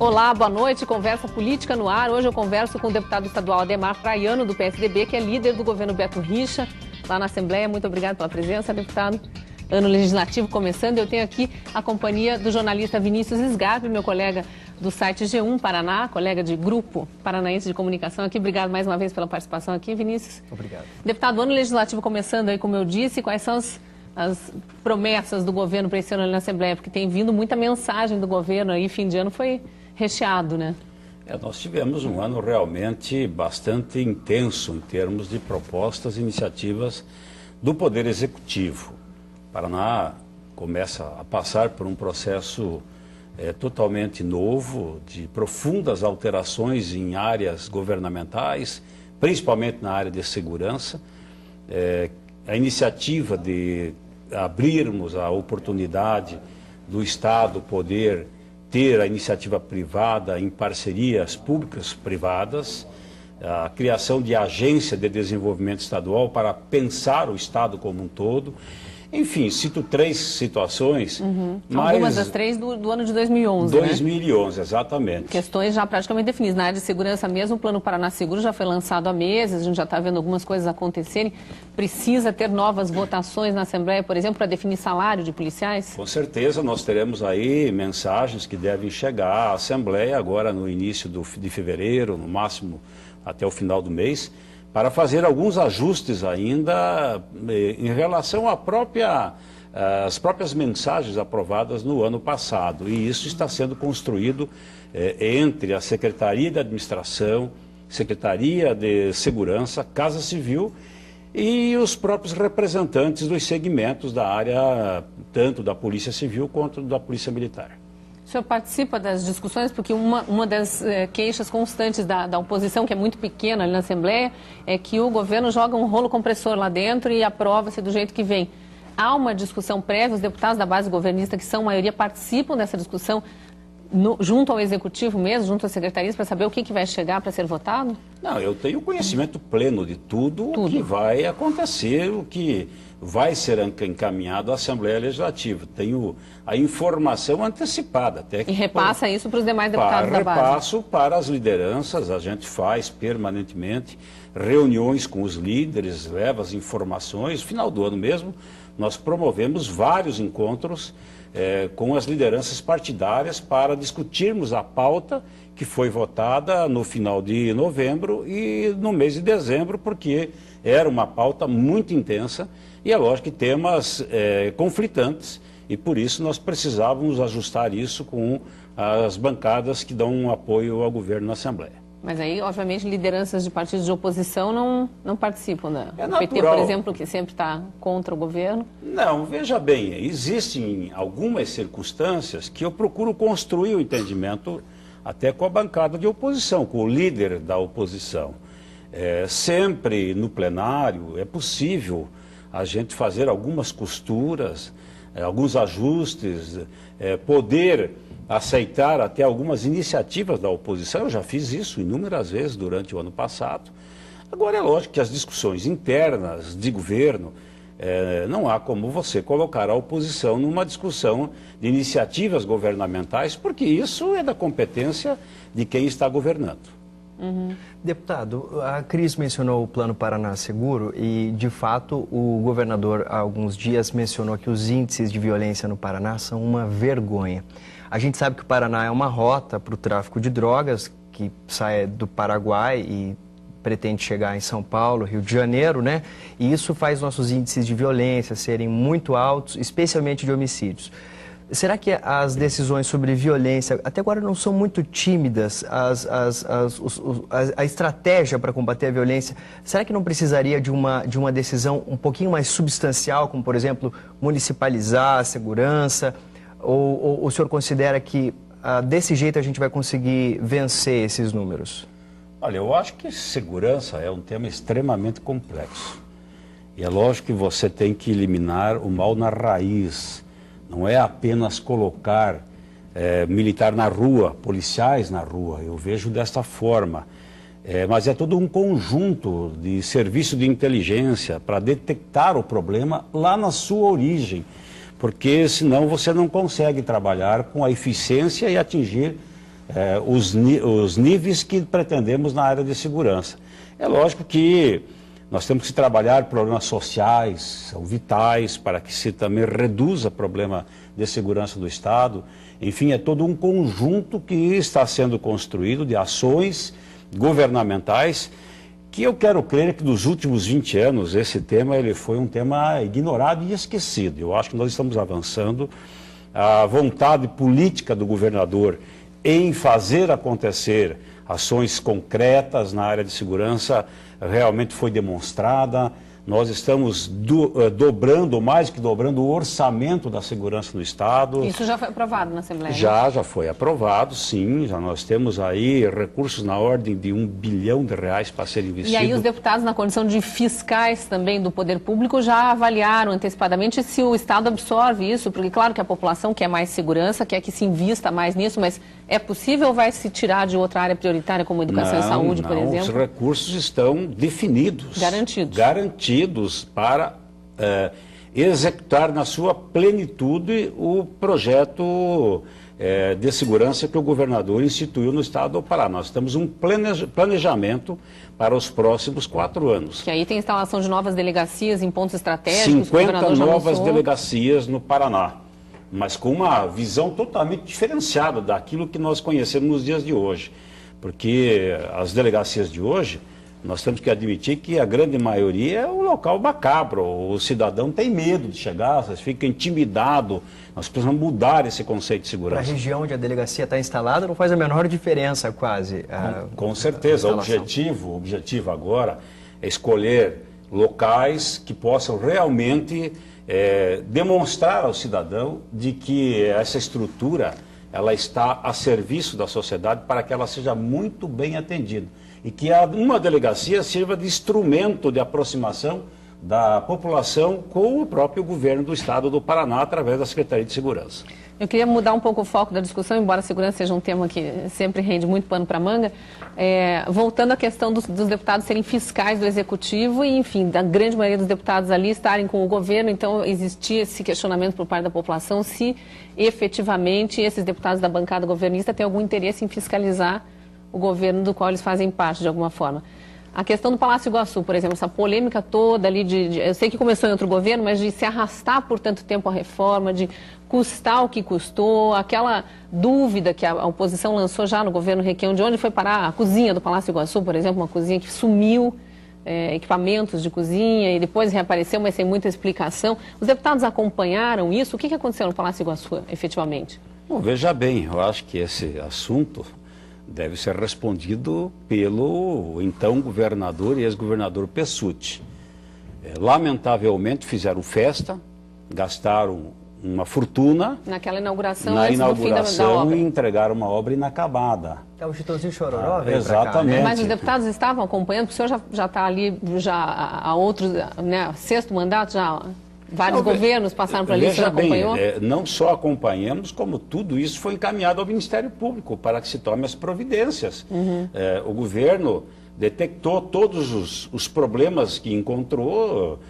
Olá, boa noite. Conversa Política no ar. Hoje eu converso com o deputado estadual Adhemar Traiano, do PSDB, que é líder do governo Beto Richa, lá na Assembleia. Muito obrigado pela presença, deputado. Ano legislativo começando. Eu tenho aqui a companhia do jornalista Vinícius Sgarbi, meu colega do site G1 Paraná, colega de grupo paranaense de comunicação aqui. Obrigado mais uma vez pela participação aqui, Vinícius. Obrigado. Deputado, ano legislativo começando aí, como eu disse, quais são as promessas do governo para esse ano ali na Assembleia? Porque tem vindo muita mensagem do governo aí, fim de ano foi recheado, né? Nós tivemos um ano realmente bastante intenso em termos de propostas e iniciativas do Poder Executivo. O Paraná começa a passar por um processo totalmente novo, de profundas alterações em áreas governamentais, principalmente na área de segurança. A iniciativa de abrirmos a oportunidade do Estado poder ter a iniciativa privada em parcerias públicas-privadas, a criação de agência de desenvolvimento estadual para pensar o Estado como um todo. Enfim, cito três situações. Mas algumas das três do ano de 2011, 2011, né? Exatamente. Questões já praticamente definidas. Na área de segurança mesmo, o Plano Paraná Seguro já foi lançado há meses, a gente já está vendo algumas coisas acontecerem. Precisa ter novas votações na Assembleia, por exemplo, para definir salário de policiais? Com certeza, nós teremos aí mensagens que devem chegar à Assembleia agora no início de fevereiro, no máximo até o final do mês, para fazer alguns ajustes ainda em relação às próprias mensagens aprovadas no ano passado. E isso está sendo construído entre a Secretaria de Administração, Secretaria de Segurança, Casa Civil e os próprios representantes dos segmentos da área, tanto da Polícia Civil quanto da Polícia Militar. O senhor participa das discussões, porque uma das queixas constantes da oposição, que é muito pequena ali na Assembleia, é que o governo joga um rolo compressor lá dentro e aprova-se do jeito que vem. Há uma discussão prévia, os deputados da base governista, que são maioria, participam dessa discussão junto ao Executivo mesmo, junto às secretarias, para saber o que vai chegar para ser votado? Não, eu tenho conhecimento pleno de tudo o que vai acontecer, o que vai ser encaminhado à Assembleia Legislativa. Tenho a informação antecipada. Até que e repassa isso para os demais deputados da base? Repasso para as lideranças, a gente faz permanentemente reuniões com os líderes, leva as informações. No final do ano mesmo, nós promovemos vários encontros com as lideranças partidárias para discutirmos a pauta que foi votada no final de novembro e no mês de dezembro, porque era uma pauta muito intensa e é lógico que temas conflitantes e por isso nós precisávamos ajustar isso com as bancadas que dão um apoio ao governo na Assembleia. Mas aí, obviamente, lideranças de partidos de oposição não participam, né? É o PT, por exemplo, que sempre está contra o governo. Não, veja bem, existem algumas circunstâncias que eu procuro construir o entendimento até com a bancada de oposição, com o líder da oposição. Sempre no plenário é possível a gente fazer algumas costuras, alguns ajustes, poder aceitar até algumas iniciativas da oposição. Eu já fiz isso inúmeras vezes durante o ano passado. Agora é lógico que as discussões internas de governo, não há como você colocar a oposição numa discussão de iniciativas governamentais, porque isso é da competência de quem está governando. Deputado, a Cris mencionou o Plano Paraná Seguro e, de fato, o governador há alguns dias mencionou que os índices de violência no Paraná são uma vergonha. A gente sabe que o Paraná é uma rota para o tráfico de drogas, que sai do Paraguai e pretende chegar em São Paulo, Rio de Janeiro, né? E isso faz nossos índices de violência serem muito altos, especialmente de homicídios. Será que as decisões sobre violência até agora não são muito tímidas? A estratégia para combater a violência, será que não precisaria de uma decisão um pouquinho mais substancial, como, por exemplo, municipalizar a segurança? Ou o senhor considera que desse jeito a gente vai conseguir vencer esses números? Olha, eu acho que segurança é um tema extremamente complexo. E é lógico que você tem que eliminar o mal na raiz. Não é apenas colocar militar na rua, policiais na rua. Eu vejo desta forma. Mas é todo um conjunto de serviço de inteligência para detectar o problema lá na sua origem. Porque senão você não consegue trabalhar com a eficiência e atingir os níveis que pretendemos na área de segurança. É lógico que nós temos que trabalhar problemas sociais, são vitais para que se também reduza o problema de segurança do Estado. Enfim, é todo um conjunto que está sendo construído de ações governamentais que eu quero crer que nos últimos 20 anos esse tema ele foi um tema ignorado e esquecido. Eu acho que nós estamos avançando. A vontade política do governador em fazer acontecer ações concretas na área de segurança realmente foi demonstrada. Nós estamos dobrando, mais que dobrando, o orçamento da segurança no Estado. Isso já foi aprovado na Assembleia? Já foi aprovado, sim. Já nós temos aí recursos na ordem de R$1 bilhão para serem investidos. E aí os deputados, na condição de fiscais também do poder público, já avaliaram antecipadamente se o Estado absorve isso, porque claro que a população quer mais segurança, quer que se invista mais nisso, mas é possível ou vai se tirar de outra área prioritária, como educação e saúde, por exemplo? Os recursos estão definidos. Garantidos para executar na sua plenitude o projeto de segurança que o governador instituiu no Estado do Pará. Nós temos um planejamento para os próximos 4 anos. Que aí tem instalação de novas delegacias em pontos estratégicos. 50 novas delegacias no Paraná, mas com uma visão totalmente diferenciada daquilo que nós conhecemos nos dias de hoje. Porque as delegacias de hoje, nós temos que admitir que a grande maioria é um local macabro. O cidadão tem medo de chegar, fica intimidado. Nós precisamos mudar esse conceito de segurança. Para a região onde a delegacia está instalada, não faz a menor diferença, quase. Com certeza. O objetivo agora é escolher locais que possam realmente demonstrar ao cidadão de que essa estrutura ela está a serviço da sociedade para que ela seja muito bem atendida. E que uma delegacia sirva de instrumento de aproximação da população com o próprio governo do Estado do Paraná, através da Secretaria de Segurança. Eu queria mudar um pouco o foco da discussão, embora a segurança seja um tema que sempre rende muito pano para manga, voltando à questão dos deputados serem fiscais do Executivo e, enfim, da grande maioria dos deputados ali estarem com o governo, então existia esse questionamento por parte da população se efetivamente esses deputados da bancada governista têm algum interesse em fiscalizar o governo do qual eles fazem parte, de alguma forma. A questão do Palácio Iguaçu, por exemplo, essa polêmica toda ali, eu sei que começou em outro governo, mas de se arrastar por tanto tempo a reforma, de custar o que custou, aquela dúvida que a oposição lançou já no governo Requião, de onde foi parar a cozinha do Palácio Iguaçu, por exemplo, uma cozinha que sumiu, equipamentos de cozinha e depois reapareceu, mas sem muita explicação. Os deputados acompanharam isso? O que aconteceu no Palácio Iguaçu, efetivamente? Bom, veja bem, eu acho que esse assunto deve ser respondido pelo então governador e ex-governador Pessutti. Lamentavelmente fizeram festa, gastaram uma fortuna naquela inauguração, na antes inauguração do fim da obra. E entregaram uma obra inacabada. É o Chitãozinho Chororó, veio exatamente. Pra cá, né? Mas os deputados estavam acompanhando, porque o senhor já está ali há outros, né, 6º mandato, já vários governos passaram por ali, o senhor acompanhou? Não só acompanhamos, como tudo isso foi encaminhado ao Ministério Público para que se tome as providências. O governo detectou todos os problemas que encontrou,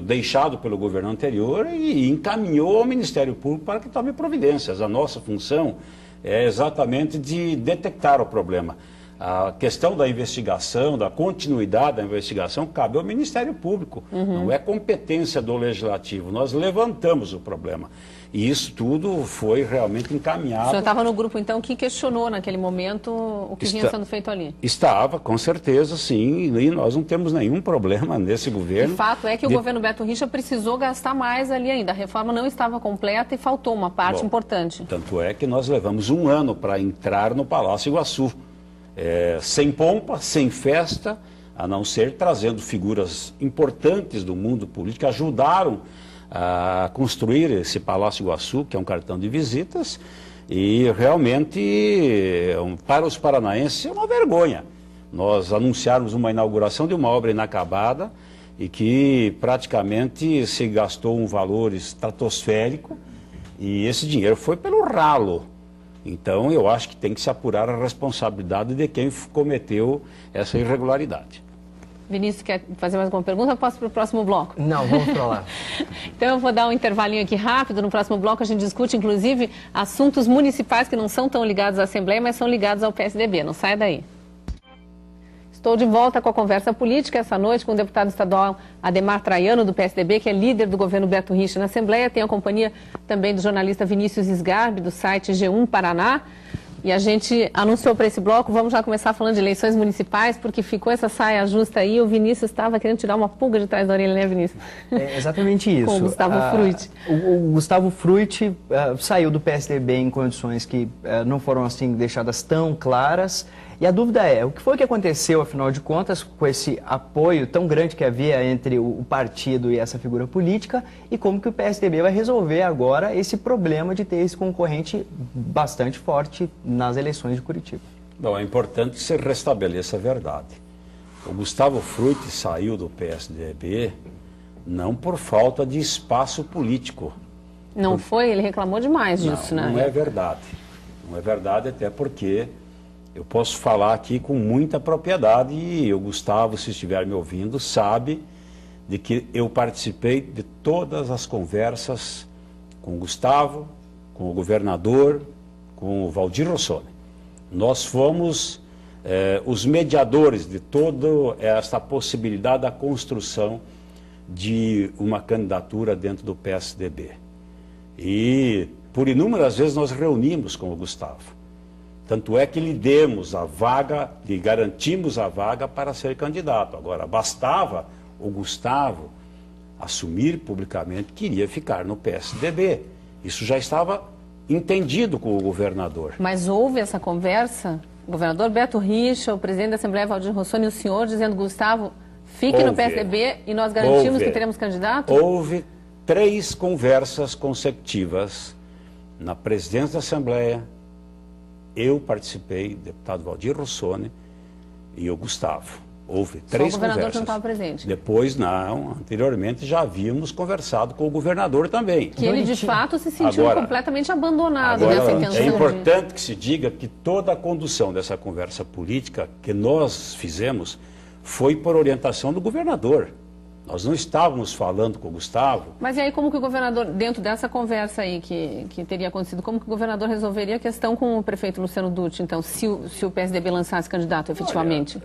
deixado pelo governo anterior, e encaminhou ao Ministério Público para que tome providências. A nossa função é exatamente de detectar o problema. A questão da investigação, da continuidade da investigação, cabe ao Ministério Público. Não é competência do Legislativo. Nós levantamos o problema. E isso tudo foi realmente encaminhado. O senhor estava no grupo, então, que questionou naquele momento o que vinha sendo feito ali? Estava, com certeza, sim. E nós não temos nenhum problema nesse governo. O fato é que o governo Beto Richa precisou gastar mais ali ainda. A reforma não estava completa e faltou uma parte importante. Tanto é que nós levamos 1 ano para entrar no Palácio Iguaçu. Sem pompa, sem festa, a não ser trazendo figuras importantes do mundo político que ajudaram a construir esse Palácio Iguaçu, que é um cartão de visitas, e realmente, para os paranaenses, é uma vergonha. Nós anunciarmos uma inauguração de uma obra inacabada e que praticamente se gastou um valor estratosférico e esse dinheiro foi pelo ralo. Então, eu acho que tem que se apurar a responsabilidade de quem cometeu essa irregularidade. Vinícius, quer fazer mais alguma pergunta? Eu posso para o próximo bloco? Não, vamos para lá. Então eu vou dar um intervalinho aqui rápido. No próximo bloco a gente discute, inclusive, assuntos municipais que não são tão ligados à Assembleia, mas são ligados ao PSDB. Não saia daí. Estou de volta com a conversa política essa noite com o deputado estadual Ademar Traiano, do PSDB, que é líder do governo Beto Richa na Assembleia. Tem a companhia também do jornalista Vinícius Sgarbi, do site G1 Paraná. E a gente anunciou para esse bloco, vamos já começar falando de eleições municipais, porque ficou essa saia justa aí, o Vinícius estava querendo tirar uma pulga de trás da orelha, né, Vinícius? É exatamente isso. Com o Gustavo Frutti. O Gustavo Frutti saiu do PSDB em condições que não foram assim deixadas tão claras. E a dúvida é, o que foi que aconteceu, afinal de contas, com esse apoio tão grande que havia entre o partido e essa figura política, e como que o PSDB vai resolver agora esse problema de ter esse concorrente bastante forte nas eleições de Curitiba? Bom, é importante que se restabeleça a verdade. O Gustavo Frutti saiu do PSDB não por falta de espaço político. Não foi? Ele reclamou demais disso, né? Não é verdade. Não é verdade, até porque eu posso falar aqui com muita propriedade e o Gustavo, se estiver me ouvindo, sabe de que eu participei de todas as conversas com o Gustavo, com o governador, com o Valdir Rossoni. Nós fomos os mediadores de toda esta possibilidade da construção de uma candidatura dentro do PSDB. E por inúmeras vezes nós reunimos com o Gustavo. Tanto é que lhe demos a vaga, lhe garantimos a vaga para ser candidato. Agora, bastava o Gustavo assumir publicamente que iria ficar no PSDB. Isso já estava entendido com o governador. Mas houve essa conversa? O governador Beto Richa, o presidente da Assembleia Valdir Rossoni e o senhor dizendo, Gustavo, fique no PSDB e nós garantimos que teremos candidato? Houve 3 conversas consecutivas na presidência da Assembleia. Eu participei, deputado Valdir Rossoni e o Gustavo. Houve 3 conversas. Só o governador que não estava presente. Depois, não. Anteriormente já havíamos conversado com o governador também. Que ele, de fato, se sentiu completamente abandonado nessa intenção. É importante que se diga que toda a condução dessa conversa política que nós fizemos foi por orientação do governador. Nós não estávamos falando com o Gustavo. Mas e aí como que o governador, dentro dessa conversa aí que teria acontecido, como que o governador resolveria a questão com o prefeito Luciano Dutti, então, se o PSDB lançasse candidato efetivamente?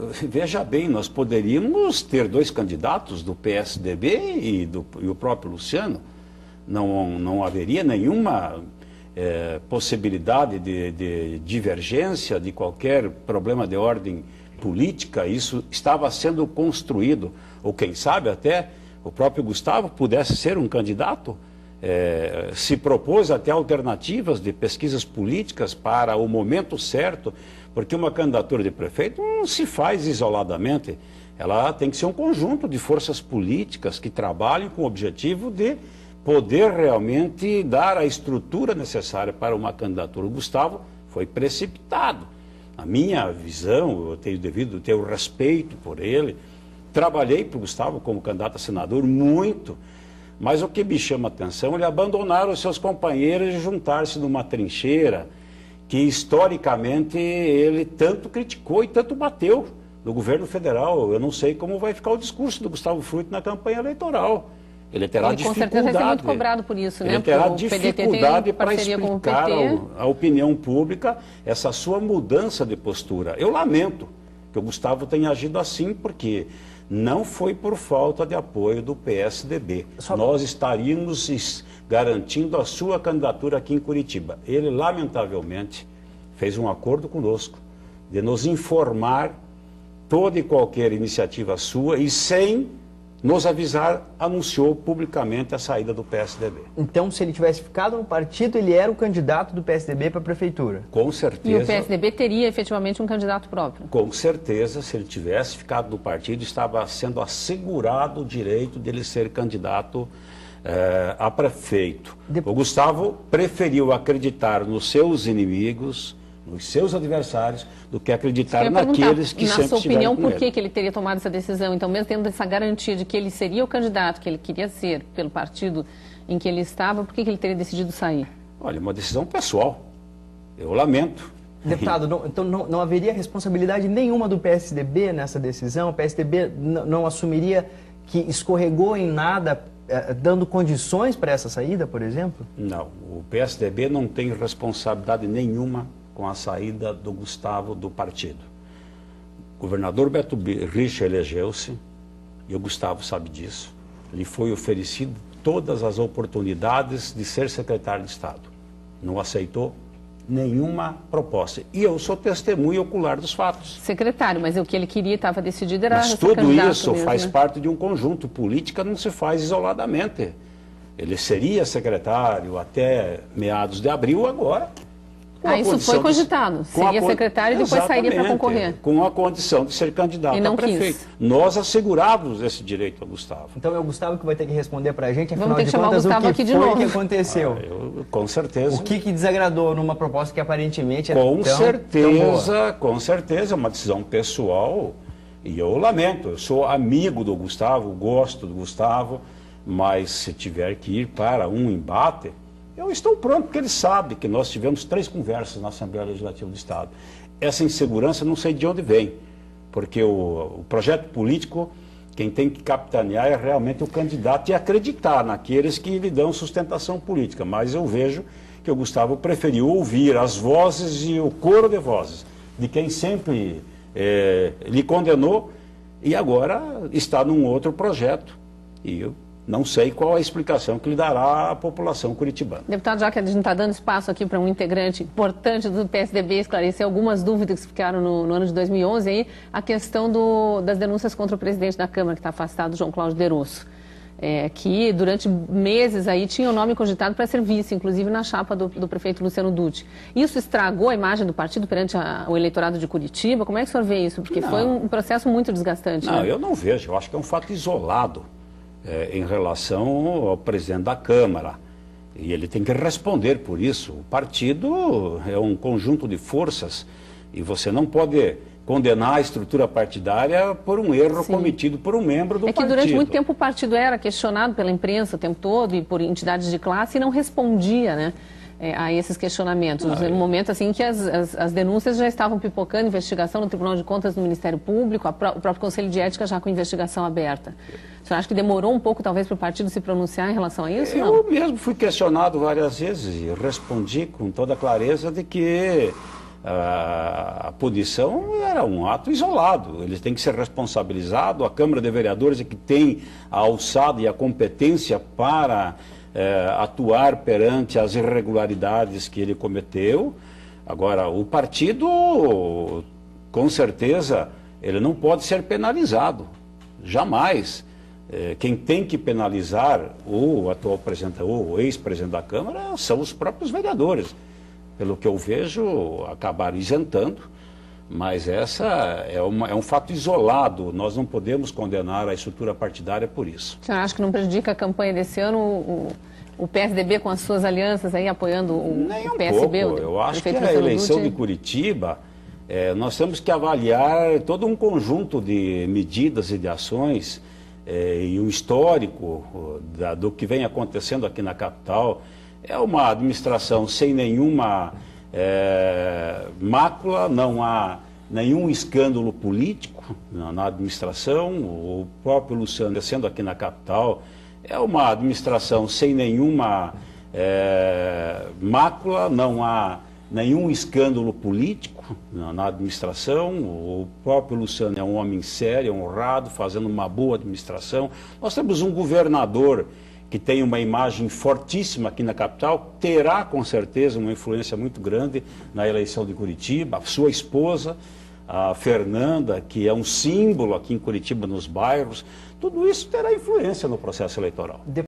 Olha, veja bem, nós poderíamos ter 2 candidatos do PSDB e o próprio Luciano. Não haveria nenhuma possibilidade de divergência, de qualquer problema de ordem política. Isso estava sendo construído, ou quem sabe até o próprio Gustavo pudesse ser um candidato, se propôs até alternativas de pesquisas políticas para o momento certo, porque uma candidatura de prefeito não se faz isoladamente, ela tem que ser um conjunto de forças políticas que trabalhem com o objetivo de poder realmente dar a estrutura necessária para uma candidatura. O Gustavo foi precipitado. A minha visão, eu tenho respeito por ele. Trabalhei para o Gustavo como candidato a senador muito, mas o que me chama a atenção é ele abandonar os seus companheiros e juntar-se numa trincheira que historicamente ele tanto criticou e tanto bateu no governo federal. Eu não sei como vai ficar o discurso do Gustavo Frutti na campanha eleitoral. Ele terá dificuldade. Com certeza vai ser muito cobrado por isso, né? Ele terá dificuldade para explicar à opinião pública essa sua mudança de postura. Eu lamento que o Gustavo tenha agido assim, porque não foi por falta de apoio do PSDB. Nós estaríamos garantindo a sua candidatura aqui em Curitiba. Ele, lamentavelmente, fez um acordo conosco de nos informar toda e qualquer iniciativa sua e sem nos avisar, anunciou publicamente a saída do PSDB. Então, se ele tivesse ficado no partido, ele era o candidato do PSDB para a prefeitura? Com certeza. E o PSDB teria efetivamente um candidato próprio? Com certeza, se ele tivesse ficado no partido, estava sendo assegurado o direito de ele ser candidato a prefeito. O Gustavo preferiu acreditar nos seus inimigos, nos seus adversários, do que acreditar naqueles que sempre estiveram com ele. Na sua opinião, por que ele teria tomado essa decisão? Então, mesmo tendo essa garantia de que ele seria o candidato que ele queria ser pelo partido em que ele estava, por que ele teria decidido sair? Olha, uma decisão pessoal. Eu lamento Deputado, então não haveria responsabilidade nenhuma do PSDB nessa decisão? O PSDB não assumiria que escorregou em nada, dando condições para essa saída, por exemplo? Não, o PSDB não tem responsabilidade nenhuma com a saída do Gustavo do partido. O governador Beto Richa elegeu-se, e o Gustavo sabe disso. Lhe foi oferecido todas as oportunidades de ser secretário de Estado. Não aceitou nenhuma proposta. E eu sou testemunha ocular dos fatos. Secretário, mas o que ele queria, estava decidido, era Mas ser tudo candidato isso mesmo, faz né? parte de um conjunto. Política não se faz isoladamente. Ele seria secretário até meados de abril agora. Isso foi cogitado. Seria secretário e depois sairia para concorrer. Com a condição de ser candidato E não a prefeito. quis. Nós assegurávamos esse direito ao Gustavo. Então é o Gustavo que vai ter que responder para a gente, afinal Vamos ter que de chamar o contas, Gustavo o aqui que de foi novo. que aconteceu? Com certeza. O que desagradou numa proposta que aparentemente é Com tão certeza, com certeza, é uma decisão pessoal. E eu lamento, eu sou amigo do Gustavo, gosto do Gustavo, mas se tiver que ir para um embate, eu estou pronto, porque ele sabe que nós tivemos 3 conversas na Assembleia Legislativa do Estado. Essa insegurança não sei de onde vem, porque o projeto político, quem tem que capitanear é realmente o candidato e acreditar naqueles que lhe dão sustentação política. Mas eu vejo que o Gustavo preferiu ouvir as vozes e o coro de vozes de quem sempre lhe condenou e agora está num outro projeto. E eu não sei qual a explicação que lhe dará à população curitibana. Deputado, já que a gente está dando espaço aqui para um integrante importante do PSDB esclarecer algumas dúvidas que ficaram no ano de 2011, aí, a questão das denúncias contra o presidente da Câmara, que está afastado, João Cláudio Derosso, que durante meses aí tinha o nome cogitado para ser vice, inclusive na chapa do prefeito Luciano Dutti. Isso estragou a imagem do partido perante o eleitorado de Curitiba? Como é que o senhor vê isso? Porque foi um processo muito desgastante. Não, né? eu não vejo. Eu acho que é um fato isolado em relação ao presidente da Câmara. E ele tem que responder por isso. O partido é um conjunto de forças e você não pode condenar a estrutura partidária por um erro cometido por um membro do partido. É que durante muito tempo o partido era questionado pela imprensa o tempo todo e por entidades de classe e não respondia, né, a esses questionamentos. No momento assim que as denúncias já estavam pipocando, investigação no Tribunal de Contas do Ministério Público, o próprio Conselho de Ética já com investigação aberta. O senhor acha que demorou um pouco, talvez, para o partido se pronunciar em relação a isso? Eu mesmo fui questionado várias vezes e respondi com toda clareza de que a punição era um ato isolado. Ele tem que ser responsabilizado. A Câmara de Vereadores é que tem a alçada e a competência para atuar perante as irregularidades que ele cometeu. Agora, o partido, com certeza, ele não pode ser penalizado. Jamais. Quem tem que penalizar o atual presidente ou o ex-presidente da Câmara são os próprios vereadores. Pelo que eu vejo, acabaram isentando, mas essa é um fato isolado. Nós não podemos condenar a estrutura partidária por isso. O senhor acha que não prejudica a campanha desse ano o PSDB com as suas alianças aí apoiando o PSB? Pouco. Eu acho que a eleição de Curitiba, nós temos que avaliar todo um conjunto de medidas e de ações e o histórico do que vem acontecendo aqui na capital. É uma administração sem nenhuma mácula, não há nenhum escândalo político na administração. O próprio Luciano, descendo aqui na capital, é uma administração sem nenhuma mácula, não há nenhum escândalo político na administração. O próprio Luciano é um homem sério, honrado, fazendo uma boa administração. Nós temos um governador que tem uma imagem fortíssima aqui na capital, terá com certeza uma influência muito grande na eleição de Curitiba. A sua esposa, a Fernanda, que é um símbolo aqui em Curitiba, nos bairros, tudo isso terá influência no processo eleitoral.